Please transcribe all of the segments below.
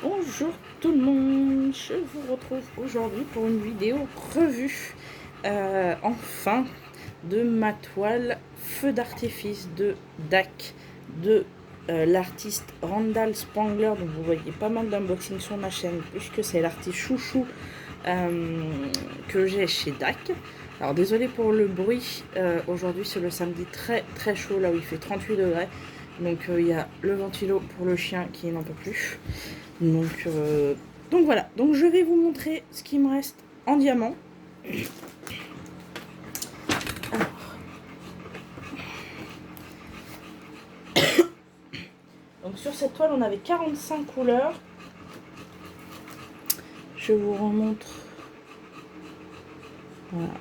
Bonjour tout le monde, je vous retrouve aujourd'hui pour une vidéo revue enfin de ma toile feu d'artifice de DAC de l'artiste Randall Spangler. Donc vous voyez pas mal d'unboxing sur ma chaîne puisque c'est l'artiste chouchou que j'ai chez DAC. Alors désolé pour le bruit, aujourd'hui c'est le samedi très chaud là où il fait 38 degrés. Donc il y a le ventilo pour le chien qui n'en peut plus. Donc voilà, donc je vais vous montrer ce qui me reste en diamant. Alors. Donc sur cette toile on avait 45 couleurs. Je vous remontre voilà,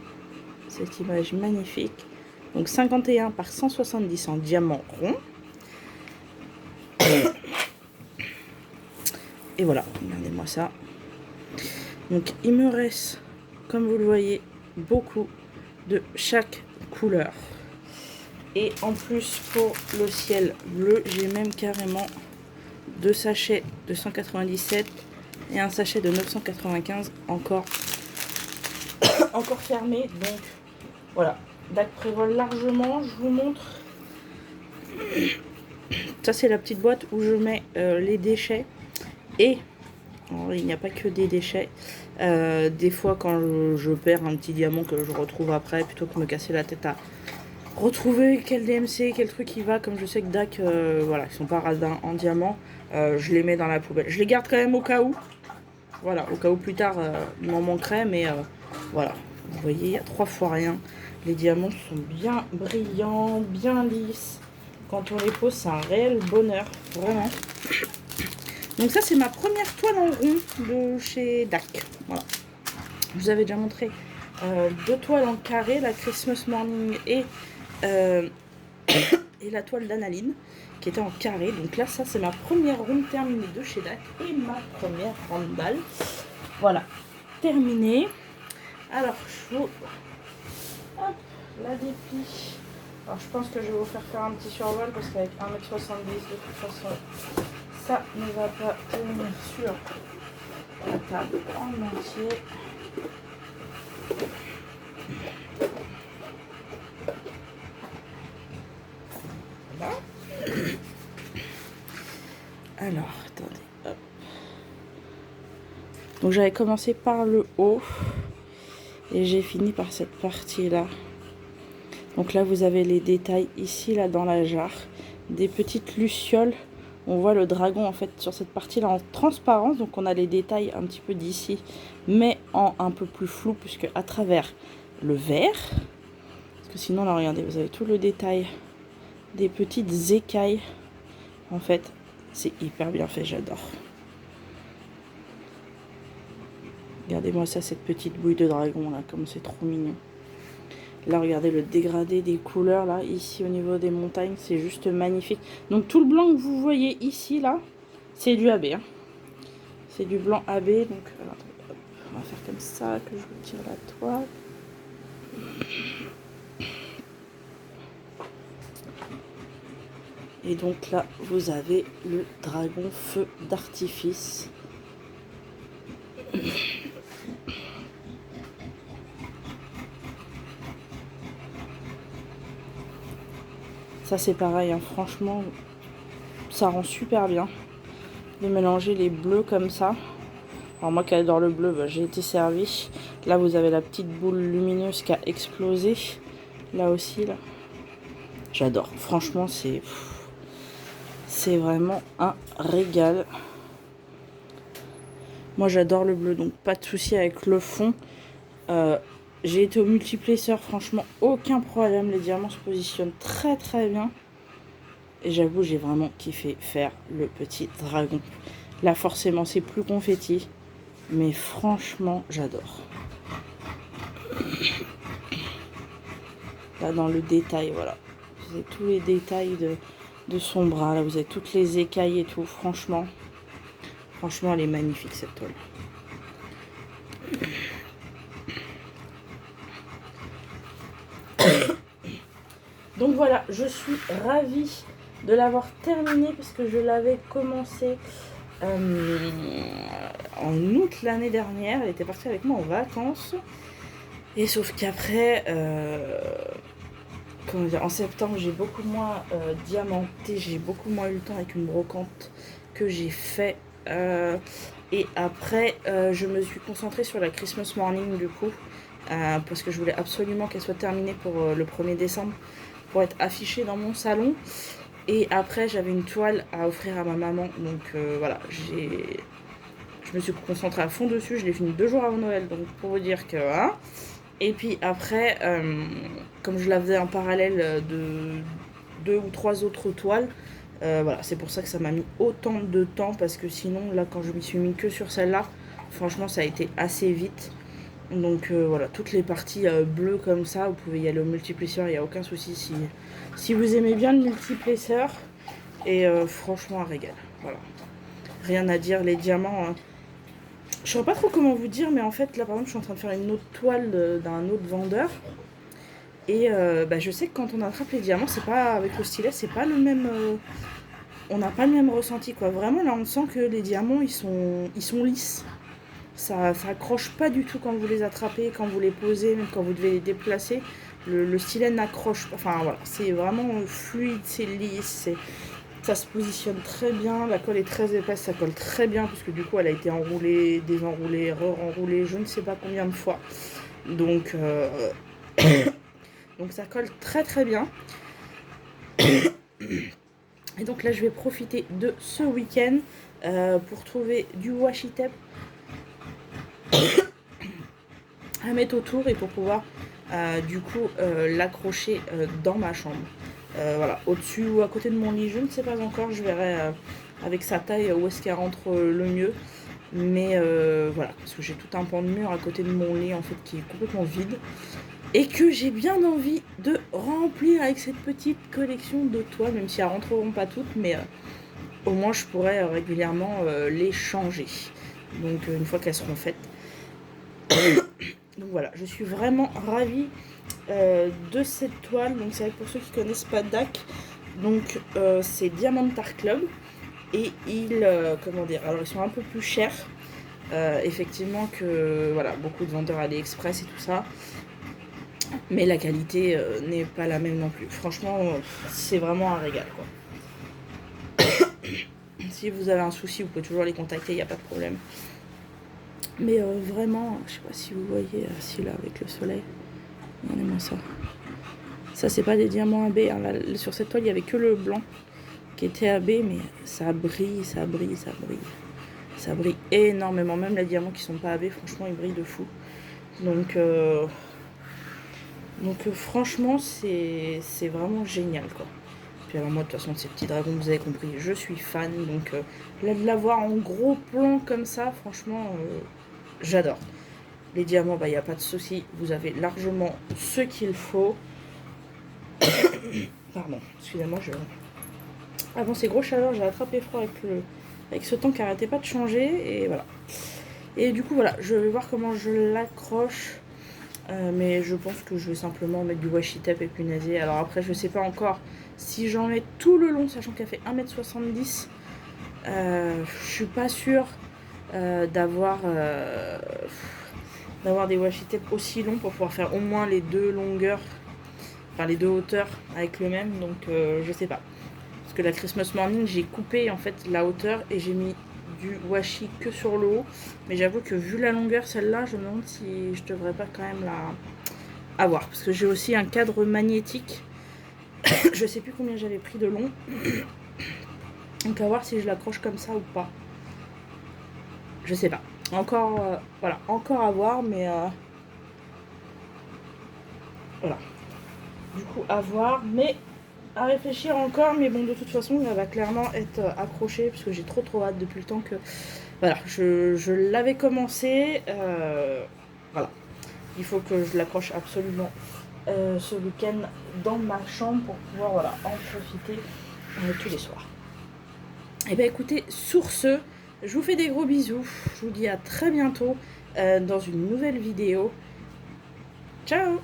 cette image magnifique. Donc 51 par 170 en diamant rond. Et voilà, regardez-moi ça. Donc il me reste, comme vous le voyez, beaucoup de chaque couleur. Et en plus pour le ciel bleu, j'ai même carrément 2 sachets de 197 et un sachet de 995 encore fermé. Donc voilà, DAC prévoit largement. Je vous montre. Ça c'est la petite boîte où je mets les déchets. Et alors, il n'y a pas que des déchets. Des fois quand je perds un petit diamant que je retrouve après, plutôt que me casser la tête à retrouver quel DMC, quel truc il va, comme je sais que DAC, voilà, ils sont pas radins en diamant, je les mets dans la poubelle. Je les garde quand même au cas où. Voilà, au cas où plus tard il m'en manquerait, mais voilà. Vous voyez, il y a 3 fois rien. Les diamants sont bien brillants, bien lisses. Quand on les pose, c'est un réel bonheur, vraiment. Donc ça, c'est ma première toile en rond de chez DAC. Voilà. Je vous avais déjà montré 2 toiles en carré, la Christmas Morning et la toile d'Analine qui était en carré. Donc là, ça, c'est ma première ronde terminée de chez DAC et ma première ronde balle. Voilà, terminée. Alors, je vous... Hop, la déplie. Alors, je pense que je vais vous faire un petit survol parce qu'avec 1m70, de toute façon, ça ne va pas tenir sur la table en entier. Voilà. Alors, attendez. Hop. Donc, j'avais commencé par le haut et j'ai fini par cette partie-là. Donc là, vous avez les détails ici, là, dans la jarre. Des petites lucioles. On voit le dragon, en fait, sur cette partie-là en transparence. Donc, on a les détails un petit peu d'ici, mais en un peu plus flou, puisque à travers le vert. Parce que sinon, là, regardez, vous avez tout le détail des petites écailles. En fait, c'est hyper bien fait, j'adore. Regardez-moi ça, cette petite bouille de dragon, là, comme c'est trop mignon. Là, regardez le dégradé des couleurs, là, ici, au niveau des montagnes, c'est juste magnifique. Donc, tout le blanc que vous voyez ici, là, c'est du AB. Hein. C'est du blanc AB. Donc, alors, hop, on va faire comme ça, que je retire la toile. Et donc, là, vous avez le dragon feu d'artifice. Ça, c'est pareil, hein, franchement, ça rend super bien de mélanger les bleus comme ça. Alors moi qui adore le bleu, bah, j'ai été servie. Là, vous avez la petite boule lumineuse qui a explosé. Là aussi, là. J'adore. Franchement, c'est vraiment un régal. Moi, j'adore le bleu, donc pas de souci avec le fond. J'ai été au multiplaceur, franchement, aucun problème. Les diamants se positionnent très bien. Et j'avoue, j'ai vraiment kiffé faire le petit dragon. Là, forcément, c'est plus confetti. Mais franchement, j'adore. Là, dans le détail, voilà. Vous avez tous les détails de son bras. Là, vous avez toutes les écailles et tout. Franchement, elle est magnifique, cette toile. Donc voilà, je suis ravie de l'avoir terminé parce que je l'avais commencé en août l'année dernière, elle était partie avec moi en vacances. Et sauf qu'après, comment dire, en septembre, j'ai beaucoup moins diamanté, j'ai beaucoup moins eu le temps avec une brocante que j'ai fait. Et après, je me suis concentrée sur la Christmas Morning du coup, parce que je voulais absolument qu'elle soit terminée pour le 1er décembre, pour être affichée dans mon salon. Et après, j'avais une toile à offrir à ma maman, donc voilà, je me suis concentrée à fond dessus, je l'ai fini 2 jours avant Noël, donc pour vous dire que... Hein. Et puis après, comme je la faisais en parallèle de 2 ou 3 autres toiles, voilà, c'est pour ça que ça m'a mis autant de temps, parce que sinon, là, quand je m'y suis mis que sur celle-là, franchement, ça a été assez vite. Donc voilà, toutes les parties bleues comme ça, vous pouvez y aller au multiplesseur, il n'y a aucun souci si vous aimez bien le multiplesseur. Et franchement, un régal. Voilà. Rien à dire, les diamants... Je ne saurais pas trop comment vous dire, mais en fait, là, par exemple, je suis en train de faire une autre toile d'un autre vendeur. Et je sais que quand on attrape les diamants, c'est pas avec le stylet, c'est pas le même... on n'a pas le même ressenti, quoi. Vraiment, là, on sent que les diamants, ils sont lisses. Ça accroche pas du tout quand vous les attrapez, quand vous les posez, même quand vous devez les déplacer. Le stylet n'accroche pas. Enfin, voilà, c'est vraiment fluide, c'est lisse, ça se positionne très bien. La colle est très épaisse, ça colle très bien, parce que du coup, elle a été enroulée, désenroulée, re-enroulée, je ne sais pas combien de fois. Donc, donc ça colle très très bien. Et donc là, je vais profiter de ce week-end pour trouver du washi tape à mettre autour et pour pouvoir du coup l'accrocher dans ma chambre. Voilà, au-dessus ou à côté de mon lit, je ne sais pas encore, je verrai avec sa taille où est-ce qu'elle rentre le mieux. Mais voilà, parce que j'ai tout un pan de mur à côté de mon lit en fait qui est complètement vide. Et que j'ai bien envie de remplir avec cette petite collection de toiles, même si elles rentreront pas toutes, mais au moins je pourrais régulièrement les changer. Donc une fois qu'elles seront faites. Donc voilà, je suis vraiment ravie de cette toile. Donc c'est vrai que pour ceux qui connaissent pas DAC, donc c'est Diamond Art Club. Et ils, comment dire, alors ils sont un peu plus chers, effectivement, que voilà, beaucoup de vendeurs AliExpress et tout ça. Mais la qualité n'est pas la même non plus. Franchement, c'est vraiment un régal, quoi. Si vous avez un souci, vous pouvez toujours les contacter, il n'y a pas de problème. Mais vraiment, je sais pas si vous voyez, si là, avec le soleil, regardez-moi ça. Ça, c'est pas des diamants AB. Hein. Là, sur cette toile, il n'y avait que le blanc qui était AB, mais ça brille, ça brille, ça brille. Ça brille énormément. Même les diamants qui sont pas AB, franchement, ils brillent de fou. Donc franchement, c'est vraiment génial, quoi. Puis alors moi, de toute façon, ces petits dragons, vous avez compris, je suis fan. Donc là, de l'avoir en gros plan comme ça, franchement, j'adore. Les diamants, il n'y a pas de souci. Vous avez largement ce qu'il faut. Pardon, excusez-moi, avant ces gros chaleurs, j'ai attrapé froid avec ce temps qui n'arrêtait pas de changer. Et voilà. Et du coup, voilà, je vais voir comment je l'accroche. Mais je pense que je vais simplement mettre du washi tape et punaiser. Alors après, je sais pas encore si j'en mets tout le long, sachant qu'elle fait 1,70 m. Je suis pas sûre d'avoir des washi tape aussi longs pour pouvoir faire au moins les deux longueurs, enfin les deux hauteurs avec le même. Donc je sais pas. Parce que la Christmas Morning, j'ai coupé en fait la hauteur et j'ai mis du washi que sur le haut. Mais j'avoue que vu la longueur, celle-là, je me demande si je devrais pas quand même la avoir. Parce que j'ai aussi un cadre magnétique. Je sais plus combien j'avais pris de long. Donc à voir si je l'accroche comme ça ou pas. Je sais pas. Encore, voilà, encore à voir, mais voilà. Du coup, à voir, mais à réfléchir encore. Mais bon, de toute façon, elle va clairement être accrochée parce que j'ai trop hâte depuis le temps que... Voilà, je l'avais commencé. Voilà. Il faut que je l'accroche absolument ce week-end dans ma chambre pour pouvoir voilà, en profiter tous les soirs. Et bien écoutez, sur ce, je vous fais des gros bisous. Je vous dis à très bientôt dans une nouvelle vidéo. Ciao!